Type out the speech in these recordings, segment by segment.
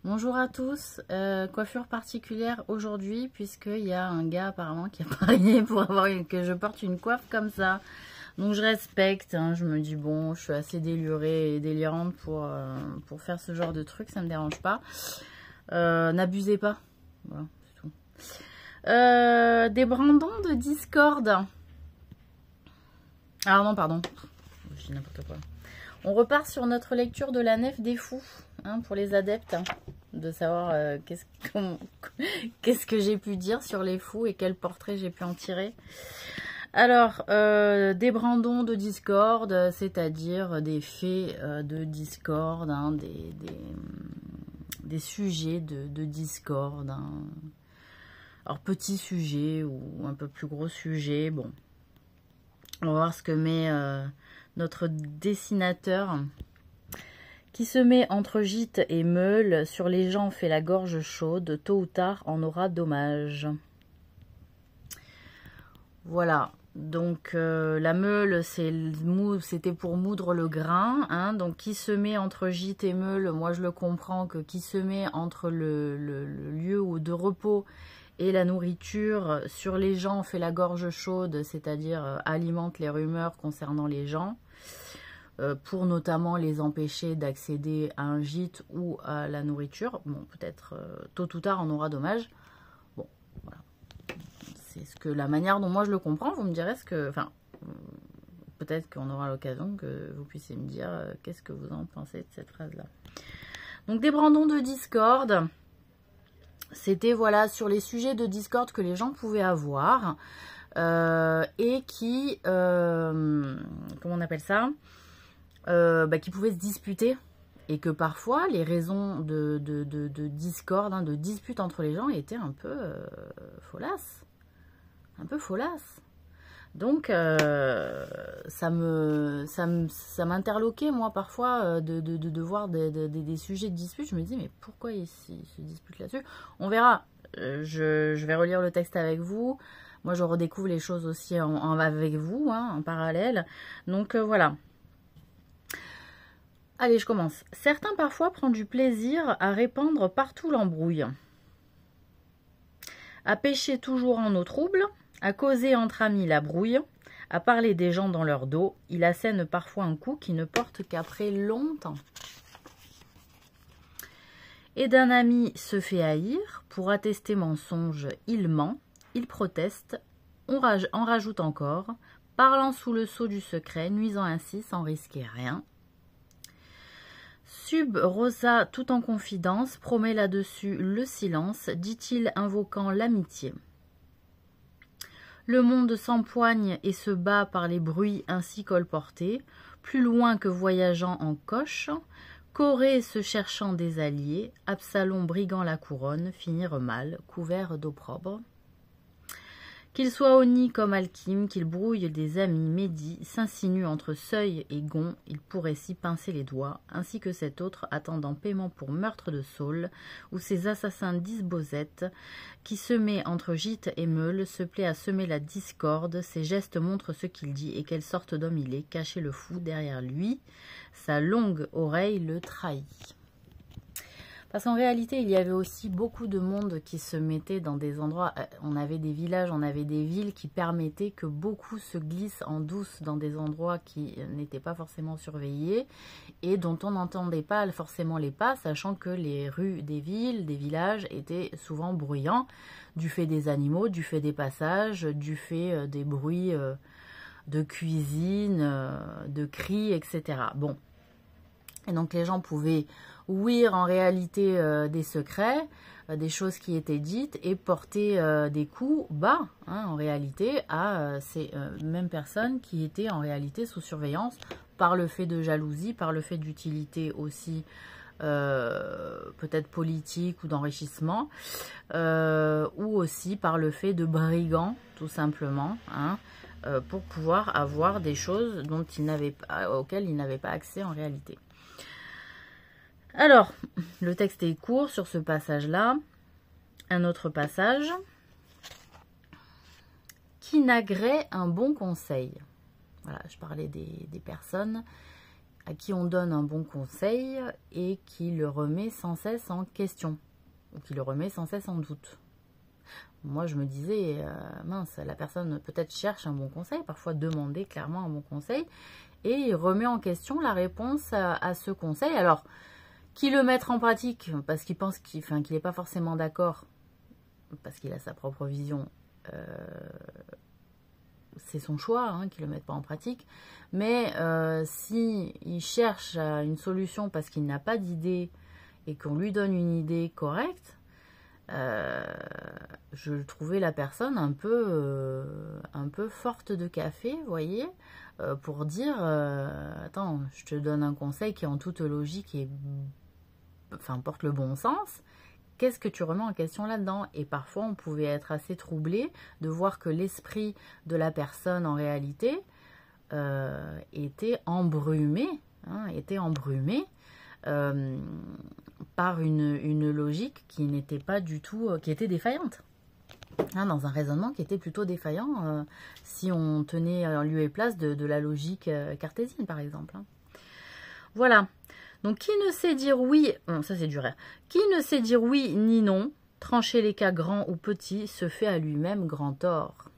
Bonjour à tous, coiffure particulière aujourd'hui puisqu'il y a un gars apparemment qui a parié pour avoir que je porte une coiffe comme ça. Donc je respecte, hein, je me dis bon, je suis assez délurée et délirante pour faire ce genre de truc, ça me dérange pas. N'abusez pas, voilà, c'est tout. Des brandons de Discord. Ah non, pardon, je dis n'importe quoi. On repart sur notre lecture de la Nef des Fous, hein, pour les adeptes, hein, de savoir qu'est-ce que j'ai pu dire sur les fous et quel portrait j'ai pu en tirer. Alors, des brandons de Discord, c'est-à-dire des faits de Discord, hein, des sujets de Discord. Hein. Alors, petits sujets ou un peu plus gros sujets, bon. On va voir ce que met notre dessinateur qui se met entre gîte et meule. Sur les gens fait la gorge chaude, tôt ou tard en aura dommage. Voilà, donc la meule c'était pour moudre le grain, hein, donc qui se met entre gîte et meule, moi je le comprends que qui se met entre le lieu de repos et la nourriture, sur les gens fait la gorge chaude, c'est-à-dire alimente les rumeurs concernant les gens, pour notamment les empêcher d'accéder à un gîte ou à la nourriture. Bon, peut-être tôt ou tard on aura dommage. Bon, voilà. C'est ce que la manière dont moi je le comprends. Vous me direz ce que... Enfin, peut-être qu'on aura l'occasion que vous puissiez me dire qu'est-ce que vous en pensez de cette phrase-là. Donc des brandons de Discord. C'était voilà sur les sujets de Discord que les gens pouvaient avoir et qui, comment on appelle ça, qui pouvaient se disputer et que parfois les raisons de Discord, hein, de dispute entre les gens étaient un peu folasses, Donc ça m'interloquait moi parfois de voir des sujets de dispute. Je me dis mais pourquoi ils se disputent là-dessus? On verra. Je vais relire le texte avec vous. Moi je redécouvre les choses aussi avec vous, hein, en parallèle. Donc voilà. Allez, je commence. Certains parfois prennent du plaisir à répandre partout l'embrouille, à pêcher toujours en eau trouble, à causer entre amis la brouille, à parler des gens dans leur dos. Il assène parfois un coup qui ne porte qu'après longtemps. Et d'un ami se fait haïr, pour attester mensonge, il ment, il proteste, en rajoute encore, parlant sous le sceau du secret, nuisant ainsi sans risquer rien. Sub Rosa, tout en confidence, promet là-dessus le silence, dit-il invoquant l'amitié. Le monde s'empoigne et se bat par les bruits ainsi colportés, plus loin que voyageant en coche, Corée se cherchant des alliés, Absalom briguant la couronne, finirent mal, couverts d'opprobre. Qu'il soit honni comme Alkim, qu'il brouille des amis médis, s'insinue entre Seuil et Gon, il pourrait s'y pincer les doigts, ainsi que cet autre attendant paiement pour meurtre de Saul, ou ces assassins d'Isbosette, qui se met entre gîte et meule, se plaît à semer la discorde, ses gestes montrent ce qu'il dit, et quelle sorte d'homme il est, caché le fou derrière lui, sa longue oreille le trahit. Parce qu'en réalité, il y avait aussi beaucoup de monde qui se mettait dans des endroits, on avait des villages, on avait des villes qui permettaient que beaucoup se glissent en douce dans des endroits qui n'étaient pas forcément surveillés et dont on n'entendait pas forcément les pas, sachant que les rues des villes, des villages étaient souvent bruyants du fait des animaux, du fait des passages, du fait des bruits de cuisine, de cris, etc. Bon. Et donc les gens pouvaient ouïr en réalité des secrets, des choses qui étaient dites et porter des coups bas, hein, en réalité, à ces mêmes personnes qui étaient en réalité sous surveillance par le fait de jalousie, par le fait d'utilité aussi peut-être politique ou d'enrichissement, ou aussi par le fait de brigands, tout simplement, hein, pour pouvoir avoir des choses auxquelles ils n'avaient pas accès en réalité. Alors, le texte est court sur ce passage-là. Un autre passage. Qui n'agrée un bon conseil. Voilà, je parlais des personnes à qui on donne un bon conseil et qui le remet sans cesse en question, ou qui le remet sans cesse en doute. Moi, je me disais, mince, la personne peut-être cherche un bon conseil, parfois demander clairement un bon conseil, et il remet en question la réponse à ce conseil. Alors, qui le mettre en pratique, parce qu'il pense qu'il n'est pas forcément d'accord, parce qu'il a sa propre vision, c'est son choix, hein, qu'il ne le mette pas en pratique. Mais s'il cherche une solution parce qu'il n'a pas d'idée et qu'on lui donne une idée correcte, je trouvais la personne un peu forte de café, vous voyez, pour dire attends, je te donne un conseil qui en toute logique et porte le bon sens. Qu'est-ce que tu remets en question là-dedans? Et parfois, on pouvait être assez troublé de voir que l'esprit de la personne, en réalité, était embrumé, par une logique qui n'était pas du tout, qui était défaillante. Dans un raisonnement qui était plutôt défaillant, si on tenait en lieu et place de la logique cartésienne, par exemple. Voilà. Donc, qui ne sait dire oui, ça c'est du rire, qui ne sait dire oui ni non, trancher les cas grands ou petits, se fait à lui-même grand tort.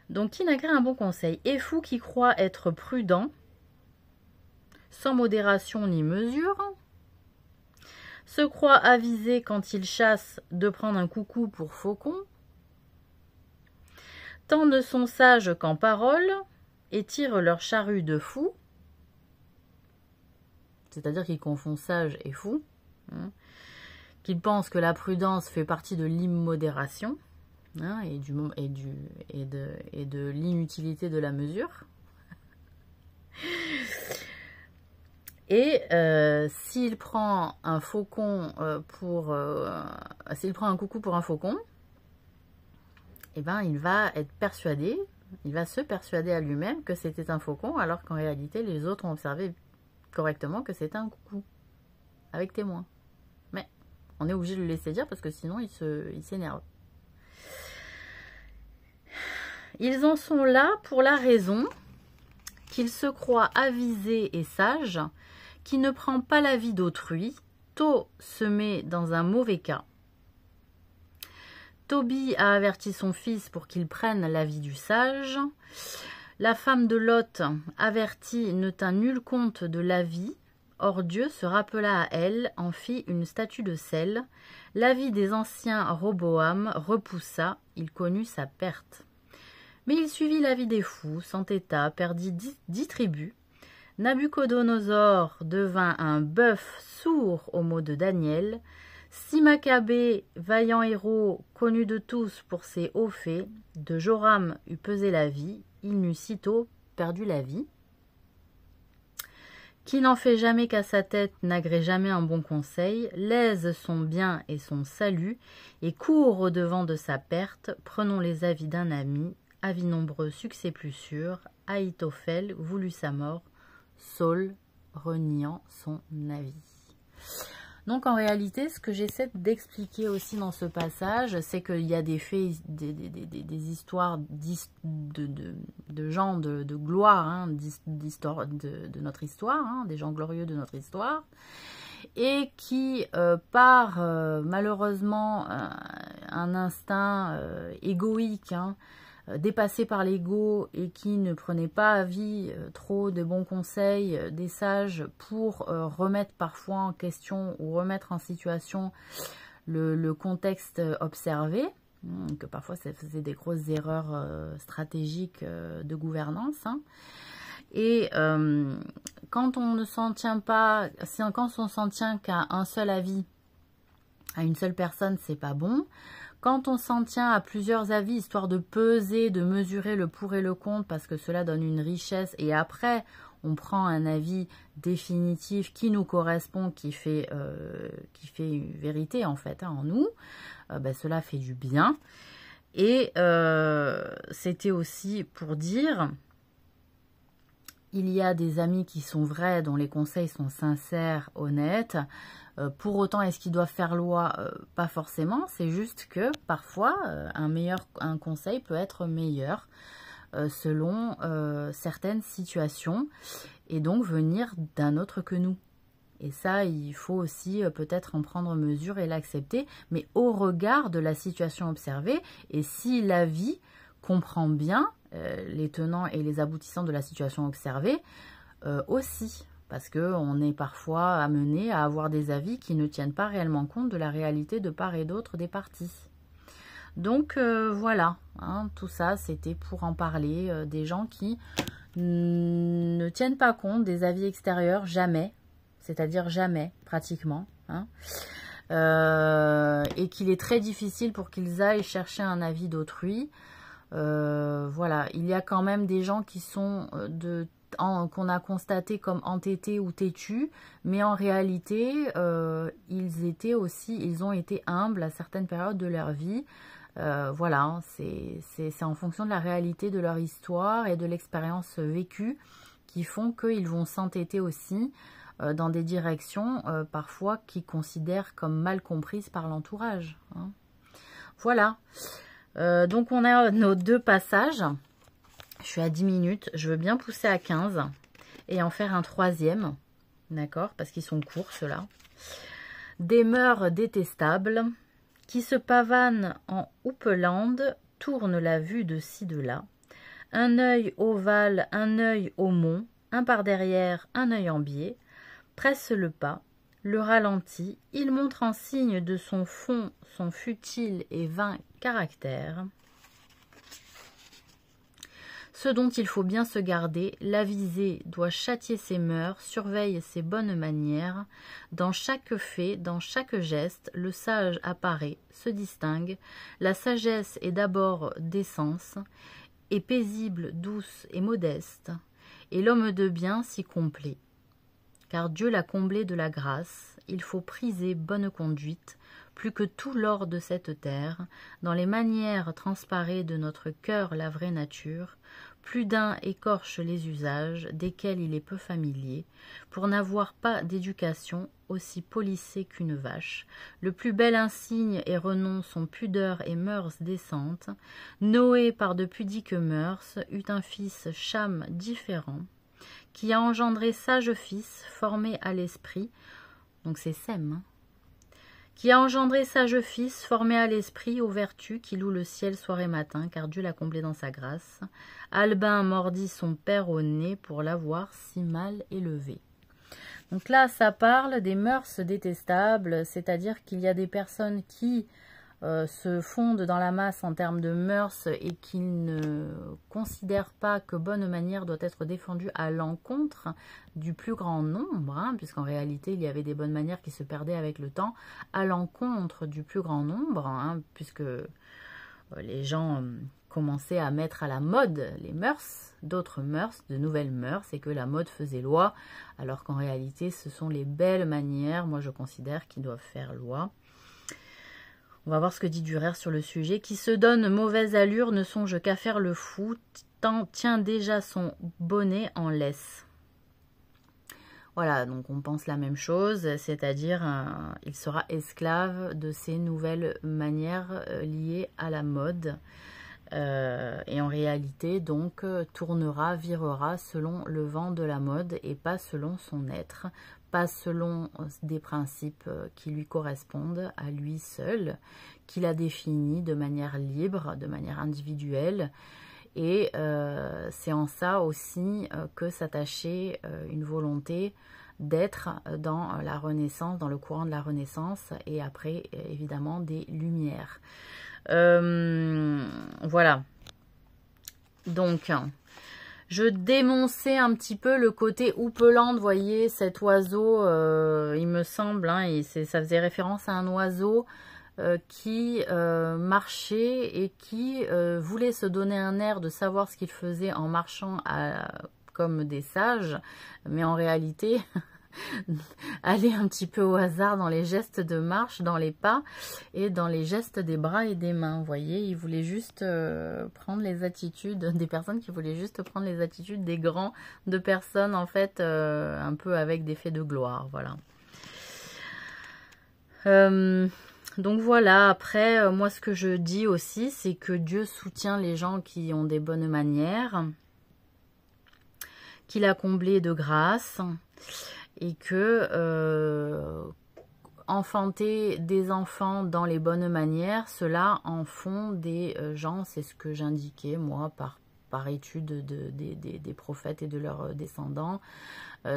Donc, qui n'agrée un bon conseil est fou qui croit être prudent, sans modération ni mesure, se croit avisé quand il chasse de prendre un coucou pour faucon, tant ne sont sages qu'en parole, et tirent leur charrue de fou, c'est-à-dire qu'ils confondent sage et fou, qu'ils pensent que la prudence fait partie de l'immodération et de l'inutilité de la mesure. Et s'il prend un faucon s'il prend un coucou pour un faucon, eh ben il va être persuadé, il va se persuader à lui-même que c'était un faucon, alors qu'en réalité les autres ont observé correctement que c'était un coucou, avec témoin. Mais on est obligé de le laisser dire parce que sinon il s'énerve. Ils en sont là pour la raison qu'ils se croient avisés et sages, qui ne prend pas l'avis d'autrui, tôt se met dans un mauvais cas. Tobie a averti son fils pour qu'il prenne l'avis du sage. La femme de Lot, avertie, ne tint nul compte de l'avis. Or Dieu se rappela à elle, en fit une statue de sel. L'avis des anciens Roboam repoussa, il connut sa perte. Mais il suivit l'avis des fous, s'entêta, perdit 10 tribus. Nabuchodonosor devint un bœuf sourd aux mots de Daniel. Si Maccabée, vaillant héros, connu de tous pour ses hauts faits, de Joram eût pesé la vie, il n'eût sitôt perdu la vie. Qui n'en fait jamais qu'à sa tête n'agrée jamais un bon conseil, lèse son bien et son salut, et court au-devant de sa perte. Prenons les avis d'un ami, avis nombreux, succès plus sûr. Ahitophel voulut sa mort, Saul reniant son avis. Donc en réalité, ce que j'essaie d'expliquer aussi dans ce passage, c'est qu'il y a des faits, des histoires de gens de gloire, d'histoire de notre histoire, des gens glorieux de notre histoire, et qui, par malheureusement un instinct égoïque, dépassés par l'ego et qui ne prenaient pas avis trop de bons conseils des sages pour remettre parfois en question ou remettre en situation le contexte observé, que parfois ça faisait des grosses erreurs stratégiques de gouvernance. Et quand on ne s'en tient pas, quand on s'en tient qu'à un seul avis, à une seule personne, c'est pas bon. Quand on s'en tient à plusieurs avis, histoire de peser, de mesurer le pour et le contre, parce que cela donne une richesse, et après, on prend un avis définitif qui nous correspond, qui fait une vérité, en fait, en nous, cela fait du bien. Et c'était aussi pour dire, il y a des amis qui sont vrais, dont les conseils sont sincères, honnêtes. Pour autant, est-ce qu'ils doivent faire loi? Pas forcément, c'est juste que parfois, un conseil peut être meilleur selon certaines situations et donc venir d'un autre que nous. Et ça, il faut aussi peut-être en prendre mesure et l'accepter, mais au regard de la situation observée. Et si la vie comprend bien les tenants et les aboutissants de la situation observée aussi, parce qu'on est parfois amené à avoir des avis qui ne tiennent pas réellement compte de la réalité de part et d'autre des parties. Donc voilà, hein, tout ça c'était pour en parler des gens qui ne tiennent pas compte des avis extérieurs, jamais. C'est-à-dire jamais, pratiquement, hein, et qu'il est très difficile pour qu'ils aillent chercher un avis d'autrui. Voilà, il y a quand même des gens qui sont qu'on a constaté comme entêtés ou têtus, mais en réalité, ils ont été humbles à certaines périodes de leur vie. Voilà, hein, c'est en fonction de la réalité de leur histoire et de l'expérience vécue qui font qu'ils vont s'entêter aussi dans des directions parfois qu'ils considèrent comme mal comprises par l'entourage. Hein. Voilà. Donc on a nos 2 passages. Je suis à 10 minutes. Je veux bien pousser à 15 et en faire un 3e. D'accord? Parce qu'ils sont courts ceux-là. Des mœurs détestables qui se pavanent en houppelande, tournent la vue de ci de là. Un œil ovale, un œil au mont, un par derrière, un œil en biais. Presse le pas, le ralentit, il montre en signe de son fond son futile et vain caractère. Ce dont il faut bien se garder, l'avisé doit châtier ses mœurs, surveille ses bonnes manières. Dans chaque fait, dans chaque geste, le sage apparaît, se distingue. La sagesse est d'abord d'essence, est paisible, douce et modeste, et l'homme de bien s'y complaît. Car Dieu l'a comblé de la grâce, il faut priser bonne conduite, plus que tout l'or de cette terre, dans les manières transparaît de notre cœur la vraie nature, plus d'un écorche les usages, desquels il est peu familier, pour n'avoir pas d'éducation aussi polissée qu'une vache. Le plus bel insigne et renom sont pudeur et mœurs décentes. Noé, par de pudiques mœurs, eut un fils Cham différent, qui a engendré sage fils, formé à l'esprit, donc c'est Sem, hein, qui a engendré sage fils, formé à l'esprit, aux vertus, qui loue le ciel soir et matin, car Dieu l'a comblé dans sa grâce. Albin mordit son père au nez pour l'avoir si mal élevé. Donc là, ça parle des mœurs détestables, c'est-à-dire qu'il y a des personnes qui se fondent dans la masse en termes de mœurs et qui ne considèrent pas que bonne manière doit être défendue à l'encontre du plus grand nombre, hein, puisqu'en réalité il y avait des bonnes manières qui se perdaient avec le temps, à l'encontre du plus grand nombre, hein, puisque les gens commençaient à mettre à la mode les mœurs, d'autres mœurs, de nouvelles mœurs, et que la mode faisait loi, alors qu'en réalité ce sont les belles manières, moi je considère, qui doivent faire loi. On va voir ce que dit Durer sur le sujet. Qui se donne mauvaise allure ne songe qu'à faire le fou, tient déjà son bonnet en laisse. Voilà, donc on pense la même chose, c'est-à-dire il sera esclave de ces nouvelles manières liées à la mode. Et en réalité, donc, tournera, virera selon le vent de la mode et pas selon son être, pas selon des principes qui lui correspondent à lui seul, qu'il a définis de manière libre, de manière individuelle. Et c'est en ça aussi que s'attachait une volonté d'être dans la Renaissance, dans le courant de la Renaissance, et après, évidemment, des Lumières. Voilà. Donc, je dénonçais un petit peu le côté houppelande, vous voyez, cet oiseau, il me semble, hein, et ça faisait référence à un oiseau qui marchait et qui voulait se donner un air de savoir ce qu'il faisait en marchant comme des sages, mais en réalité aller un petit peu au hasard dans les gestes de marche, dans les pas et dans les gestes des bras et des mains. Vous voyez, il voulait juste prendre les attitudes des personnes qui voulaient juste prendre les attitudes des grands, de personnes en fait un peu avec des faits de gloire. Voilà. Donc voilà, après, moi ce que je dis aussi, c'est que Dieu soutient les gens qui ont des bonnes manières, qu'il a comblé de grâce, et que enfanter des enfants dans les bonnes manières, cela en font des gens, c'est ce que j'indiquais moi par étude des prophètes et de leurs descendants,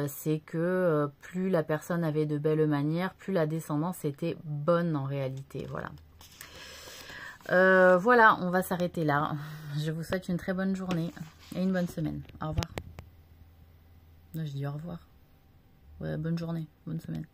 c'est que plus la personne avait de belles manières, plus la descendance était bonne en réalité, voilà. Voilà, on va s'arrêter là. Je vous souhaite une très bonne journée et une bonne semaine. Au revoir. Non, je dis au revoir. Ouais, bonne journée, bonne semaine.